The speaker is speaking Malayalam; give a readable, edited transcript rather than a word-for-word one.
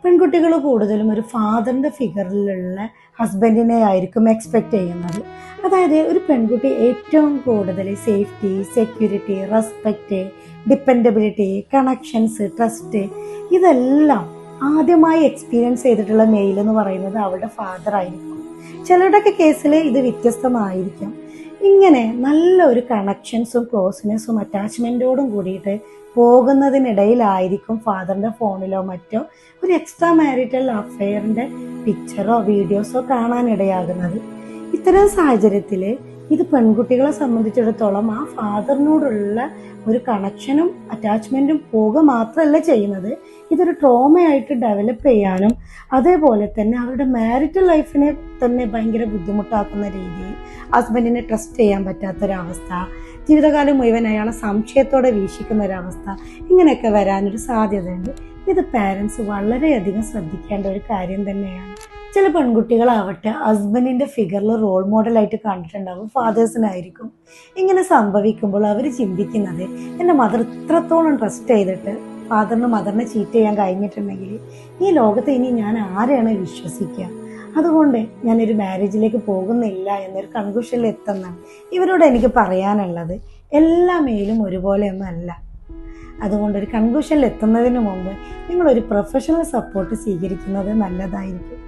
പെൺകുട്ടികൾ കൂടുതലും ഒരു ഫാദറിൻ്റെ ഫിഗറിലുള്ള ഹസ്ബൻഡിനെ ആയിരിക്കും എക്സ്പെക്റ്റ് ചെയ്യുന്നത്. അതായത് ഒരു പെൺകുട്ടി ഏറ്റവും കൂടുതൽ safety, security, respect, dependability, connections, trust ഇതെല്ലാം ആദ്യമായി എക്സ്പീരിയൻസ് ചെയ്തിട്ടുള്ള മെയിൽ എന്ന് പറയുന്നത് അവളുടെ ഫാദർ ആയിരിക്കും. ചിലരുടെയൊക്കെ കേസിൽ ഇത് വ്യത്യസ്തമായിരിക്കാം. ഇങ്ങനെ നല്ല ഒരു കണക്ഷൻസും ക്ലോസ്നെസ്സും അറ്റാച്ച്മെൻറ്റോടും കൂടിയിട്ട് പോകുന്നതിനിടയിലായിരിക്കും ഫാദറിൻ്റെ ഫോണിലോ മറ്റോ ഒരു എക്സ്ട്രാ മാരിറ്റൽ അഫെയറിൻ്റെ പിക്ചറോ വീഡിയോസോ കാണാനിടയാകുന്നത്. ഇത്തരം സാഹചര്യത്തിൽ ഇത് പെൺകുട്ടികളെ സംബന്ധിച്ചിടത്തോളം ആ ഫാദറിനോടുള്ള ഒരു കണക്ഷനും അറ്റാച്ച്മെൻറ്റും പോവുക മാത്രമല്ല ചെയ്യുന്നത്, ഇതൊരു ട്രോമയായിട്ട് ഡെവലപ്പ് ചെയ്യാനും അതേപോലെ തന്നെ അവരുടെ മാരിറ്റൽ ലൈഫിനെ തന്നെ ഭയങ്കര ബുദ്ധിമുട്ടാക്കുന്ന രീതിയിൽ ഹസ്ബൻഡിനെ ട്രസ്റ്റ് ചെയ്യാൻ പറ്റാത്തൊരവസ്ഥ, ജീവിതകാലം മുഴുവൻ അയാളെ സംശയത്തോടെ വീക്ഷിക്കുന്ന ഒരവസ്ഥ, ഇങ്ങനെയൊക്കെ വരാനൊരു സാധ്യതയുണ്ട്. ഇത് പാരൻസ് വളരെയധികം ശ്രദ്ധിക്കേണ്ട ഒരു കാര്യം തന്നെയാണ്. ചില പെൺകുട്ടികളാവട്ടെ ഹസ്ബൻഡിൻ്റെ ഫിഗറിൽ റോൾ മോഡലായിട്ട് കണ്ടിട്ടുണ്ടാവും ഫാദേഴ്സിനായിരിക്കും. ഇങ്ങനെ സംഭവിക്കുമ്പോൾ അവർ ചിന്തിക്കുന്നത്, എൻ്റെ മദർ ഇത്രത്തോളം ട്രസ്റ്റ് ചെയ്തിട്ട് ഫാദറിന് മദറിനെ ചീറ്റ് ചെയ്യാൻ കഴിഞ്ഞിട്ടുണ്ടെങ്കിൽ ഈ ലോകത്ത് ഇനി ഞാൻ ആരെയാണ് വിശ്വസിക്കുക, അതുകൊണ്ട് ഞാനൊരു മാരേജിലേക്ക് പോകുന്നില്ല എന്നൊരു കൺക്ലൂഷനിൽ എത്തുന്നതാണ്. ഇവരോട് എനിക്ക് പറയാനുള്ളത്, എല്ലാ മെയിലും ഒരുപോലെയൊന്നും അല്ല. അതുകൊണ്ട് ഒരു കൺക്ലൂഷനിൽ എത്തുന്നതിന് മുമ്പ് നിങ്ങളൊരു പ്രൊഫഷണൽ സപ്പോർട്ട് സ്വീകരിക്കുന്നത് നല്ലതായിരിക്കും.